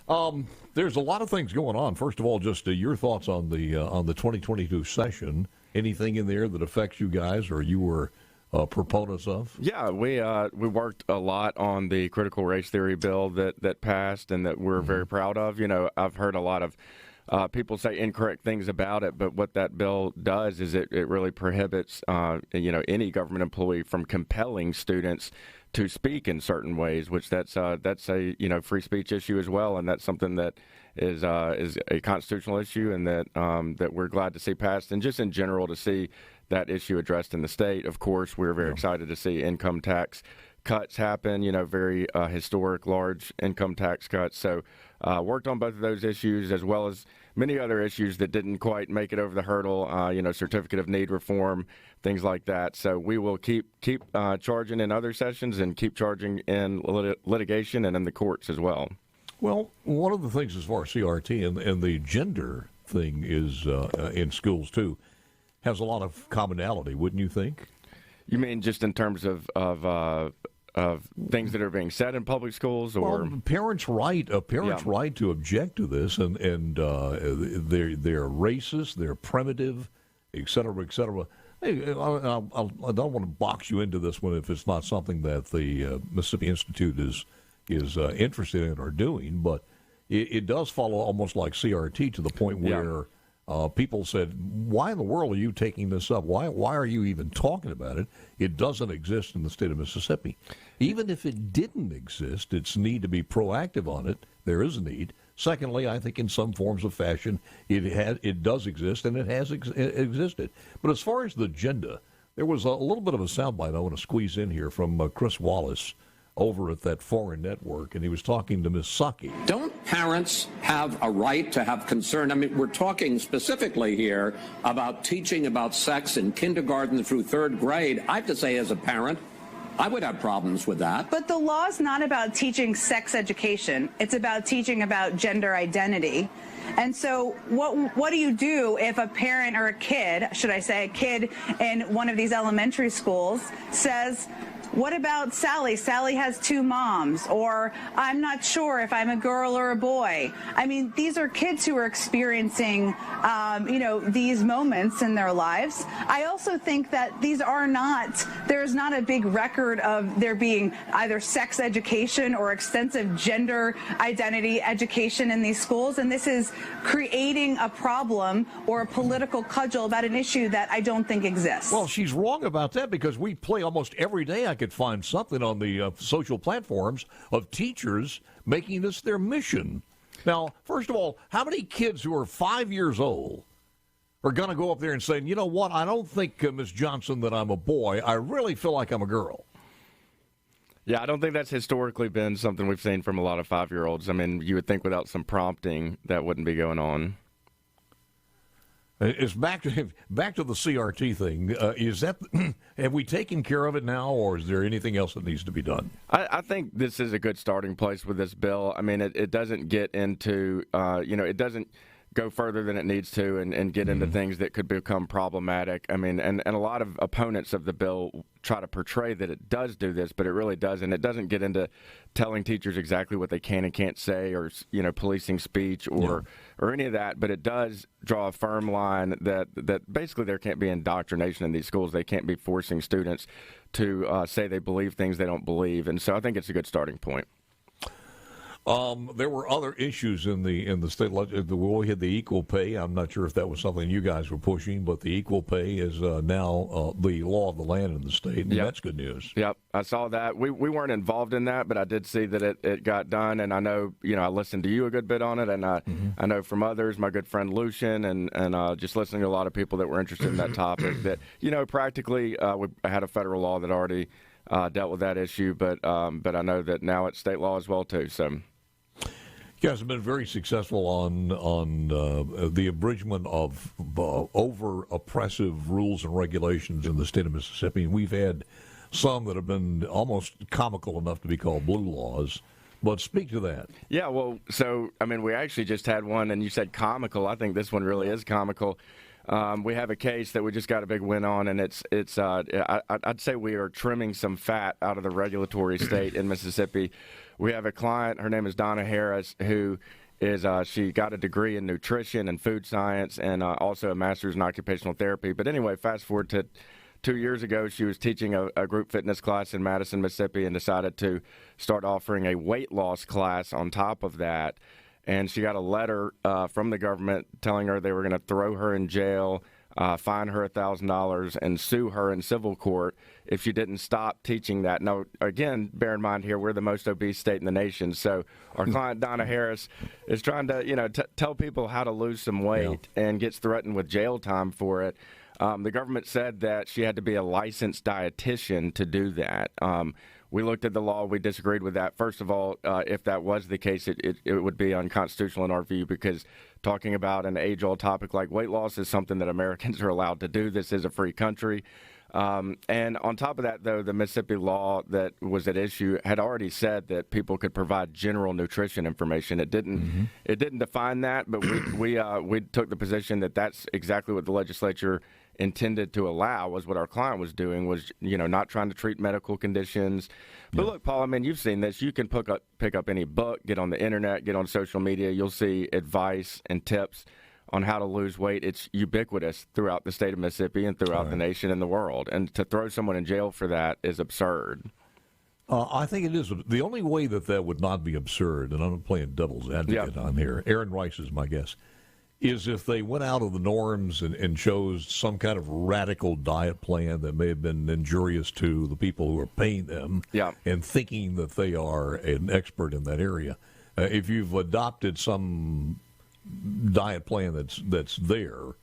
There's a lot of things going on. First of all, just your thoughts on the 2022 session. Anything in there that affects you guys or you were proponents of? Yeah, we worked a lot on the critical race theory bill that passed and that we're very proud of. You know, I've heard a lot of people say incorrect things about it, but what that bill does is it really prohibits any government employee from compelling students to speak in certain ways, which that's a free speech issue as well, and that's something that is a constitutional issue, and that we're glad to see passed, and just in general to see that issue addressed in the state. Of course, we're very excited to see income tax cuts happen, very historic, large income tax cuts. So worked on both of those issues as well as many other issues that didn't quite make it over the hurdle, certificate of need reform, things like that. So we will keep charging in other sessions and keep charging in litigation and in the courts as well. Well, one of the things as far as CRT and the gender thing is in schools, too, has a lot of commonality, wouldn't you think? You mean just in terms of things that are being said in public schools, or parents' right right to object to this, and they're racist, they're primitive, et cetera, et cetera. Hey, I don't want to box you into this one if it's not something that the Mississippi Institute is interested in or doing, but it does follow almost like CRT to the point where. People said, why in the world are you taking this up? Why are you even talking about it? It doesn't exist in the state of Mississippi. Even if it didn't exist, it's need to be proactive on it. There is a need. Secondly, I think in some forms of fashion, it does exist, and it has existed. But as far as the agenda, there was a little bit of a soundbite I want to squeeze in here from Chris Wallace over at that foreign network, and he was talking to Ms. Saki. Don't parents have a right to have concern? I mean, we're talking specifically here about teaching about sex in kindergarten through third grade. I have to say, as a parent, I would have problems with that. But the law is not about teaching sex education. It's about teaching about gender identity. And so what do you do if a parent or a kid, should I say a kid in one of these elementary schools, says, what about Sally? Sally has two moms, or I'm not sure if I'm a girl or a boy. I mean, these are kids who are experiencing, these moments in their lives. I also think that there's not a big record of there being either sex education or extensive gender identity education in these schools. And this is creating a problem or a political cudgel about an issue that I don't think exists. Well, she's wrong about that because we play almost every day. I could find something on the social platforms of teachers making this their mission. Now, first of all, how many kids who are 5 years old are going to go up there and say, you know what, I don't think, Ms. Johnson, that I'm a boy. I really feel like I'm a girl. Yeah, I don't think that's historically been something we've seen from a lot of 5-year-olds. I mean, you would think without some prompting that wouldn't be going on. It's back to the CRT thing. Is that have we taken care of it now, or is there anything else that needs to be done? I think this is a good starting place with this bill. I mean, it doesn't get into it doesn't go further than it needs to and get into things that could become problematic. I mean, and a lot of opponents of the bill try to portray that it does do this, but it really doesn't. It doesn't get into telling teachers exactly what they can and can't say, or policing speech or any of that. But it does draw a firm line that basically there can't be indoctrination in these schools. They can't be forcing students to say they believe things they don't believe. And so I think it's a good starting point. There were other issues in the state legislature. We had the equal pay. I'm not sure if that was something you guys were pushing, but the equal pay is now the law of the land in the state, and that's good news. Yep, I saw that. We weren't involved in that, but I did see that it got done, and I know, I listened to you a good bit on it, and I know from others, my good friend Lucian, and just listening to a lot of people that were interested in that topic, that, practically we had a federal law that already dealt with that issue, but I know that now it's state law as well, too, so... You guys have been very successful on the abridgment of over-oppressive rules and regulations in the state of Mississippi. And we've had some that have been almost comical enough to be called blue laws. But speak to that. Yeah, well, so, we actually just had one, and you said comical. I think this one really is comical. We have a case that we just got a big win on, and I'd say we are trimming some fat out of the regulatory state in Mississippi. we have a client, her name is Donna Harris, who is she got a degree in nutrition and food science and also a master's in occupational therapy. But anyway, fast forward to 2 years ago, she was teaching a group fitness class in Madison, Mississippi, and decided to start offering a weight loss class on top of that. And she got a letter from the government telling her they were going to throw her in jail, fine her $1,000, and sue her in civil court if she didn't stop teaching that. Now, again, bear in mind here, we're the most obese state in the nation. So our client, Donna Harris, is trying to, tell people how to lose some weight and gets threatened with jail time for it. The government said that she had to be a licensed dietitian to do that. We looked at the law. We disagreed with that. First of all, if that was the case, it would be unconstitutional in our view, because talking about an age-old topic like weight loss is something that Americans are allowed to do. This is a free country. And on top of that, though, the Mississippi law that was at issue had already said that people could provide general nutrition information. It didn't define that, but we took the position that that's exactly what the legislature intended to allow. Was what our client was doing, was not trying to treat medical conditions. But look, Paul, I mean, you've seen this. You can pick up any book, get on the internet, get on social media. You'll see advice and tips on how to lose weight. It's ubiquitous throughout the state of Mississippi and throughout the nation and the world. And to throw someone in jail for that is absurd. I think it is. The only way that would not be absurd, and I'm playing devil's advocate on here, Aaron Rice is my guess, is if they went out of the norms and chose some kind of radical diet plan that may have been injurious to the people who are paying them and thinking that they are an expert in that area. If you've adopted some diet plan that's there,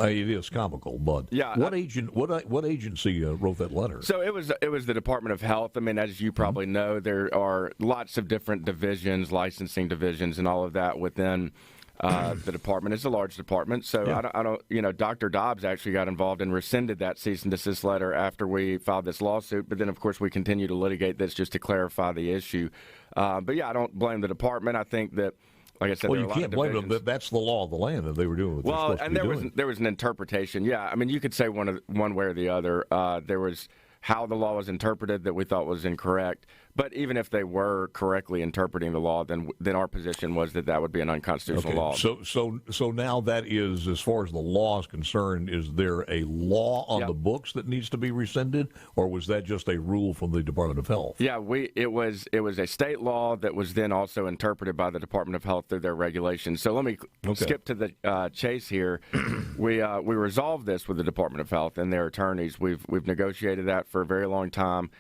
it is comical. But what agency wrote that letter? So it was the Department of Health. I mean, as you probably know, there are lots of different divisions, licensing divisions, and all of that within the department. It's a large department, so I don't. Dr. Dobbs actually got involved and rescinded that cease and desist letter after we filed this lawsuit. But then, of course, we continue to litigate this just to clarify the issue. But I don't blame the department. I think that, like I said, you can't blame them. That's the law of the land that they were doing. There was an interpretation. Yeah, I mean, you could say one way or the other. There was how the law was interpreted that we thought was incorrect. But even if they were correctly interpreting the law, then our position was that would be an unconstitutional law. So now that is, as far as the law is concerned, is there a law on the books that needs to be rescinded, or was that just a rule from the Department of Health? Yeah, it was a state law that was then also interpreted by the Department of Health through their regulations. So let me skip to the chase here. We resolved this with the Department of Health and their attorneys. We've negotiated that for a very long time.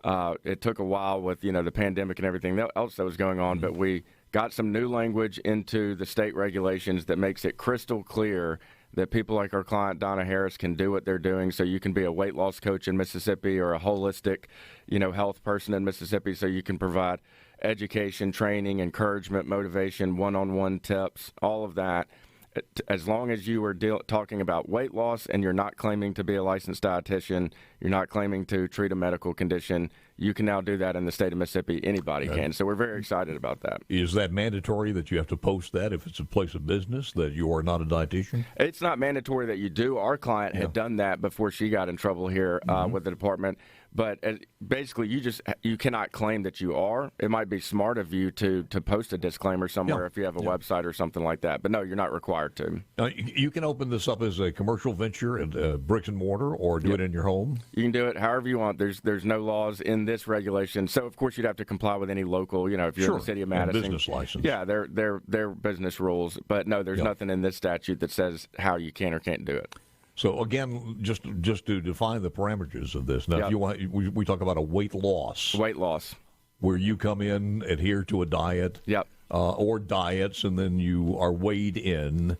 It took a while with the pandemic and everything else that was going on, but we got some new language into the state regulations that makes it crystal clear that people like our client Donna Harris can do what they're doing. So you can be a weight loss coach in Mississippi or a holistic health person in Mississippi, so you can provide education, training, encouragement, motivation, one-on-one tips, all of that. As long as you are talking about weight loss and you're not claiming to be a licensed dietitian, you're not claiming to treat a medical condition, you can now do that in the state of Mississippi. Anybody can. So we're very excited about that. Is that mandatory that you have to post that if it's a place of business, that you are not a dietitian? It's not mandatory that you do. Our client had done that before she got in trouble here with the department. But basically, you cannot claim that you are. It might be smart of you to post a disclaimer somewhere if you have a website or something like that. But no, you're not required to. You can open this up as a commercial venture at bricks and mortar, or do it in your home. You can do it however you want. There's no laws in this regulation. So of course you'd have to comply with any local. If you're in the city of Madison, business license. Yeah, their business rules. But no, there's nothing in this statute that says how you can or can't do it. So again, just to define the parameters of this. Now, if you want, we talk about a weight loss. Weight loss, where you come in, adhere to a diet. Or diets, and then you are weighed in.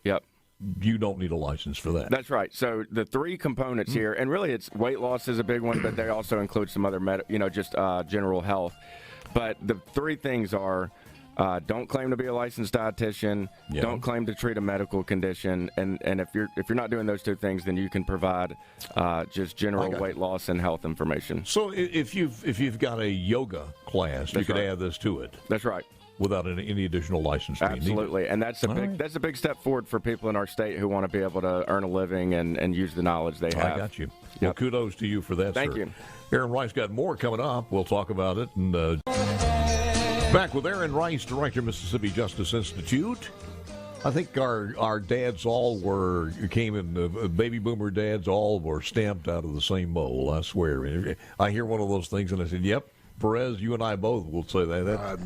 You don't need a license for that. That's right. So the three components here, and really it's weight loss is a big one, but they also include some other general health. But the three things are. Don't claim to be a licensed dietitian. Don't claim to treat a medical condition, and if you're not doing those two things, then you can provide just general weight loss and health information. So if you've got a yoga class, you could add this to it. That's right. without any additional license being needed. Absolutely, and that's a big step forward for people in our state who want to be able to earn a living and use the knowledge they have. I got you. Yep. Well, kudos to you for that, Thank sir. you. Aaron Rice got more coming up. We'll talk about it. And back with Aaron Rice, Director, Mississippi Justice Institute. I think our dads all came in, baby boomer dads all were stamped out of the same mold, I swear. I hear one of those things and I said, yep, Perez, you and I both will say that.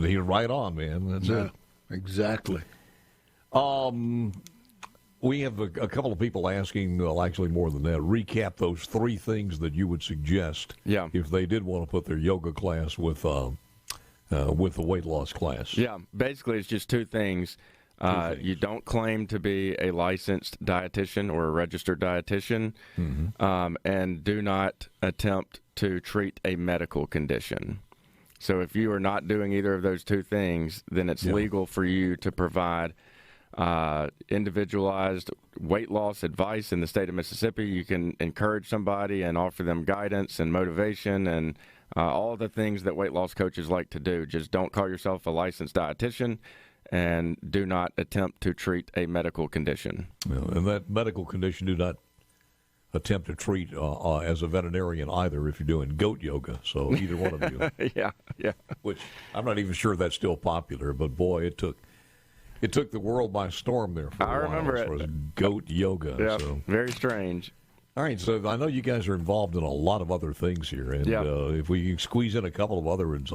He's right on, man. That's it. Exactly. We have a couple of people asking, well, actually more than that, recap those 3 things that you would suggest if they did want to put their yoga class with the weight loss class. Yeah, basically it's just 2 things. You don't claim to be a licensed dietitian or a registered dietitian, and do not attempt to treat a medical condition. So if you are not doing either of those 2 things, then it's legal for you to provide individualized weight loss advice in the state of Mississippi. You can encourage somebody and offer them guidance and motivation and all the things that weight loss coaches like to do. Just don't call yourself a licensed dietitian and do not attempt to treat a medical condition. And that medical condition, do not attempt to treat as a veterinarian either if you're doing goat yoga. So either one of you. Yeah. Which I'm not even sure that's still popular, but boy, it took the world by storm there for a while. I remember as far as goat yoga. Yeah, so. very strange. All right, so I know you guys are involved in a lot of other things here, and if we squeeze in a couple of other ones,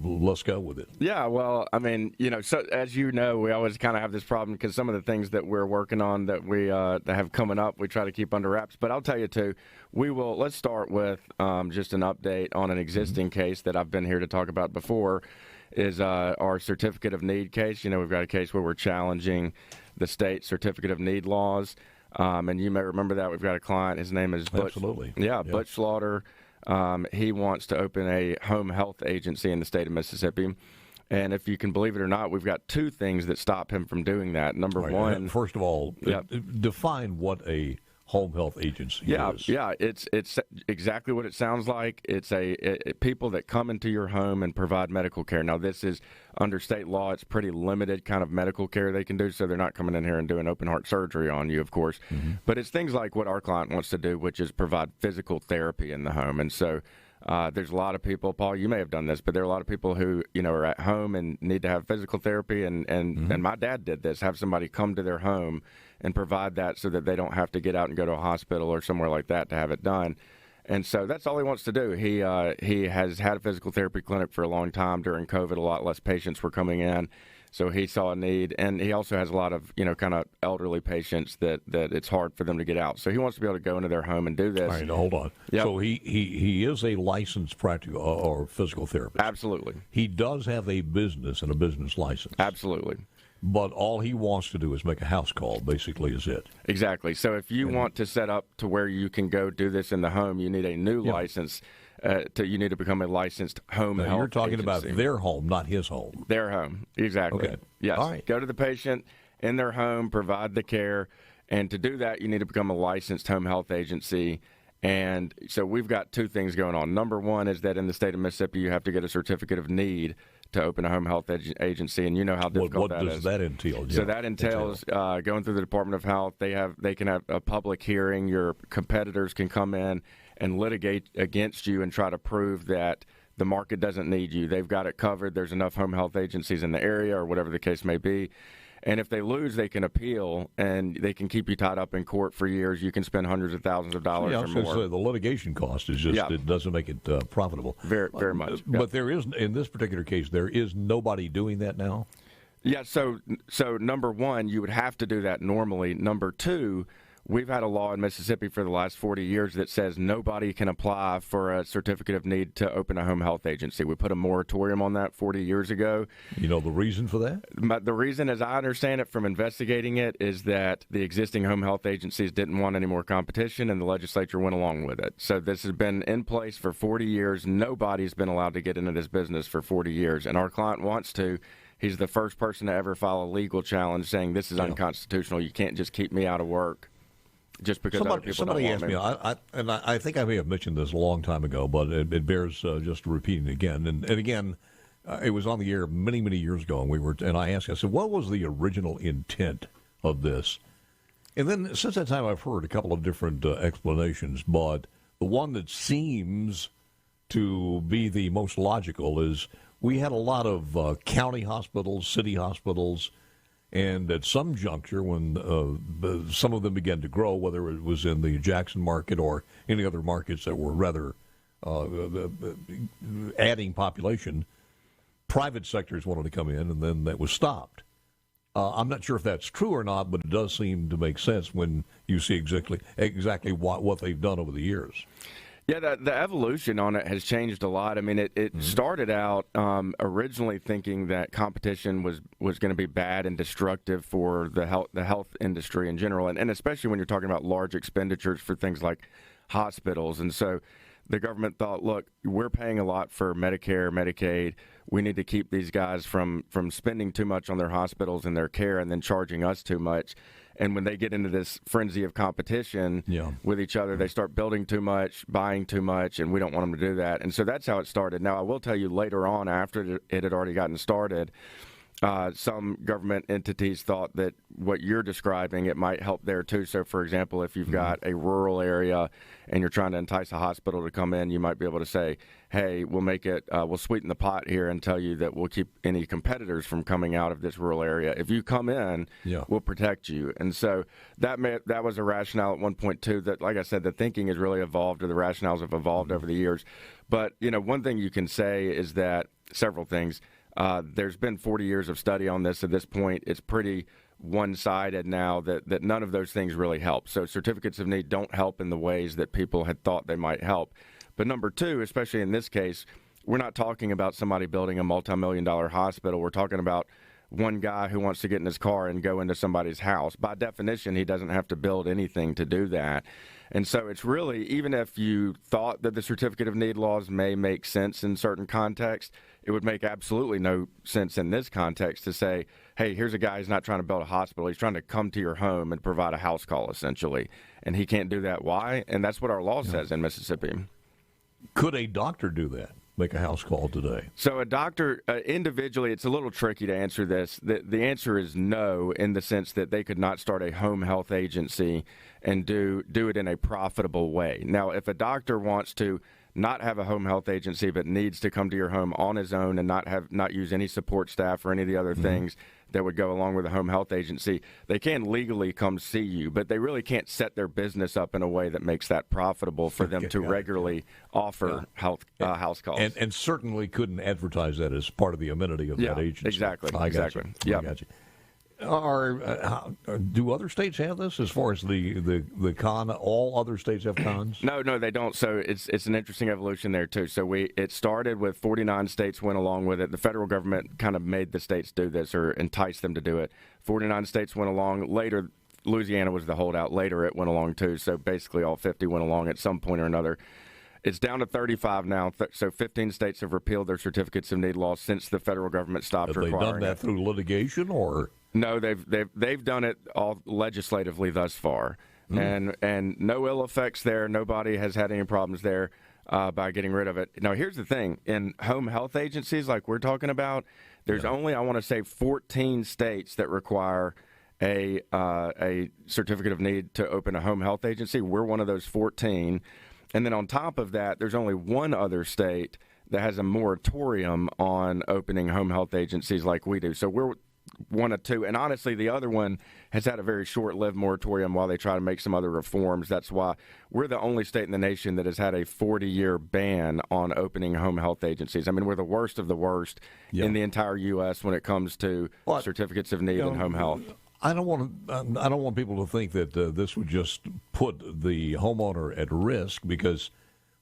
let's go with it. Yeah, well, I mean, so as you know, we always kind of have this problem because some of the things that we're working on that we that have coming up, we try to keep under wraps. But I'll tell you too, let's start with just an update on an existing case that I've been here to talk about before. Is our certificate of need case. We've got a case where we're challenging the state certificate of need laws. And you may remember that. We've got a client. His name is Butch. Absolutely. Yeah, Butch Slaughter. He wants to open a home health agency in the state of Mississippi. And if you can believe it or not, we've got 2 things that stop him from doing that. Number one. First of all, define what a home health agency is. Yeah, it's exactly what it sounds like. It's people that come into your home and provide medical care. Now, this is under state law. It's pretty limited kind of medical care they can do, so they're not coming in here and doing open heart surgery on you, of course. But it's things like what our client wants to do, which is provide physical therapy in the home. And so there's a lot of people, Paul, you may have done this, but there are a lot of people who, are at home and need to have physical therapy. And my dad did this, have somebody come to their home and provide that so that they don't have to get out and go to a hospital or somewhere like that to have it done. And so that's all he wants to do. He has had a physical therapy clinic for a long time. During COVID, a lot less patients were coming in. So he saw a need, and he also has a lot of, kind of elderly patients that it's hard for them to get out. So he wants to be able to go into their home and do this. All right, now hold on. Yep. So he is a licensed practical or physical therapist. Absolutely. He does have a business and a business license. Absolutely. But all he wants to do is make a house call, basically, is it. Exactly. So if you want to set up to where you can go do this in the home, you need a new license. You need to become a licensed home health You're talking agency. About their home, not his home. Their home, exactly. Okay. Yes. All right. Go to the patient in their home, provide the care, and to do that, you need to become a licensed home health agency. And so we've got 2 things going on. Number one is that in the state of Mississippi, you have to get a certificate of need to open a home health agency, and you know how difficult that is. What does that entail? So that entails going through the Department of Health. They can have a public hearing. Your competitors can come in and litigate against you and try to prove that the market doesn't need you. They've got it covered. There's enough home health agencies in the area, or whatever the case may be. And if they lose, they can appeal, and they can keep you tied up in court for years. You can spend hundreds of thousands of dollars or more. So the litigation cost is just it doesn't make it profitable. Very much. But there is, in this particular case, there is nobody doing that now? Yeah, so number one, you would have to do that normally. Number two, we've had a law in Mississippi for the last 40 years that says nobody can apply for a certificate of need to open a home health agency. We put a moratorium on that 40 years ago. You know the reason for that? The reason, as I understand it from investigating it, is that the existing home health agencies didn't want any more competition, and the legislature went along with it. So this has been in place for 40 years. Nobody's been allowed to get into this business for 40 years, and our client wants to. He's the first person to ever file a legal challenge saying this is unconstitutional. You can't just keep me out of work. Just because somebody asked me, I think I may have mentioned this a long time ago, but it bears just repeating again. And again, it was on the air many, many years ago, and I asked, I said, what was the original intent of this? And then since that time, I've heard a couple of different explanations, but the one that seems to be the most logical is we had a lot of county hospitals, city hospitals, and at some juncture when some of them began to grow, whether it was in the Jackson market or any other markets that were rather adding population, private sectors wanted to come in, and then that was stopped. I'm not sure if that's true or not, but it does seem to make sense when you see exactly what they've done over the years. Yeah, the evolution on it has changed a lot. I mean, it started out originally thinking that competition was going to be bad and destructive for the health industry in general, and especially when you're talking about large expenditures for things like hospitals. And so the government thought, look, we're paying a lot for Medicare, Medicaid. We need to keep these guys from spending too much on their hospitals and their care and then charging us too much. And when they get into this frenzy of competition with each other, they start building too much, buying too much, and we don't want them to do that. And so that's how it started. Now, I will tell you later on, after it had already gotten started, some government entities thought that what you're describing, it might help there too. So, for example, if you've got a rural area and you're trying to entice a hospital to come in, you might be able to say, hey, we'll sweeten the pot here and tell you that we'll keep any competitors from coming out of this rural area. If you come in, we'll protect you. And so that was a rationale at one point too, that, like I said, the thinking has really evolved, or the rationales have evolved over the years. But, one thing you can say is that several things. There's been 40 years of study on this. At this point, it's pretty one-sided now that none of those things really help. So certificates of need don't help in the ways that people had thought they might help. But number two, especially in this case, we're not talking about somebody building a multi-million-dollar hospital. We're talking about one guy who wants to get in his car and go into somebody's house. By definition, he doesn't have to build anything to do that. And so it's really, even if you thought that the certificate of need laws may make sense in certain contexts, it would make absolutely no sense in this context to say, hey, here's a guy who's not trying to build a hospital. He's trying to come to your home and provide a house call, essentially. And he can't do that. Why? And that's what our law says in Mississippi. Could a doctor do that? Make a house call today? So a doctor, individually, it's a little tricky to answer this. The answer is no, in the sense that they could not start a home health agency and do it in a profitable way. Now, if a doctor wants to not have a home health agency but needs to come to your home on his own and not use any support staff or any of the other things that would go along with a home health agency, they can legally come see you, but they really can't set their business up in a way that makes that profitable for them to regularly offer house calls. And certainly couldn't advertise that as part of the amenity of that agency. Exactly. I got you. Yeah. I got you. Do other states have this as far as the con? All other states have cons? No, they don't. So it's an interesting evolution there too. So it started with 49 states went along with it. The federal government kind of made the states do this or enticed them to do it. 49 states went along. Later, Louisiana was the holdout. Later, it went along too. So basically, all 50 went along at some point or another. It's down to 35 now, so 15 states have repealed their certificates of need laws since the federal government stopped requiring it. Have they done that through litigation, or? No, they've done it all legislatively thus far, and no ill effects there. Nobody has had any problems there by getting rid of it. Now, here's the thing: in home health agencies, like we're talking about, there's only, I want to say, 14 states that require a certificate of need to open a home health agency. We're one of those 14. And then on top of that, there's only one other state that has a moratorium on opening home health agencies like we do. So we're one of two. And honestly, the other one has had a very short-lived moratorium while they try to make some other reforms. That's why we're the only state in the nation that has had a 40-year ban on opening home health agencies. I mean, we're the worst of the worst in the entire U.S. when it comes to certificates of need and home health. I don't want people to think that this would just put the homeowner at risk, because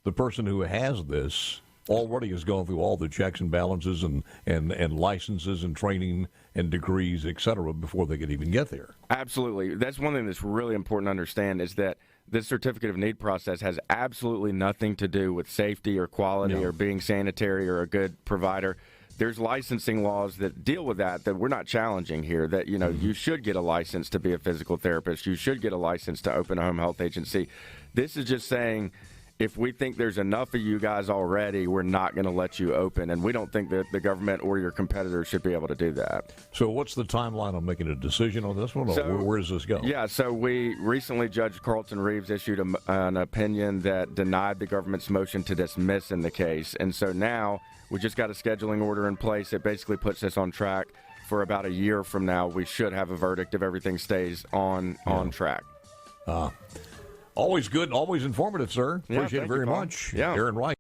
the person who has this already has gone through all the checks and balances and licenses and training and degrees, et cetera, before they could even get there. Absolutely. That's one thing that's really important to understand, is that this certificate of need process has absolutely nothing to do with safety or quality or being sanitary or a good provider. There's licensing laws that deal with that we're not challenging here, that, you should get a license to be a physical therapist. You should get a license to open a home health agency. This is just saying, if we think there's enough of you guys already, we're not going to let you open. And we don't think that the government or your competitors should be able to do that. So what's the timeline on making a decision on this one? Or where does this go? Yeah, so we recently, Judge Carlton Reeves issued an opinion that denied the government's motion to dismiss in the case. And so now we just got a scheduling order in place. It basically puts us on track for about a year from now. We should have a verdict if everything stays on track. Always good, always informative, sir. Yeah, Appreciate it very much. Yeah. Aaron Wright.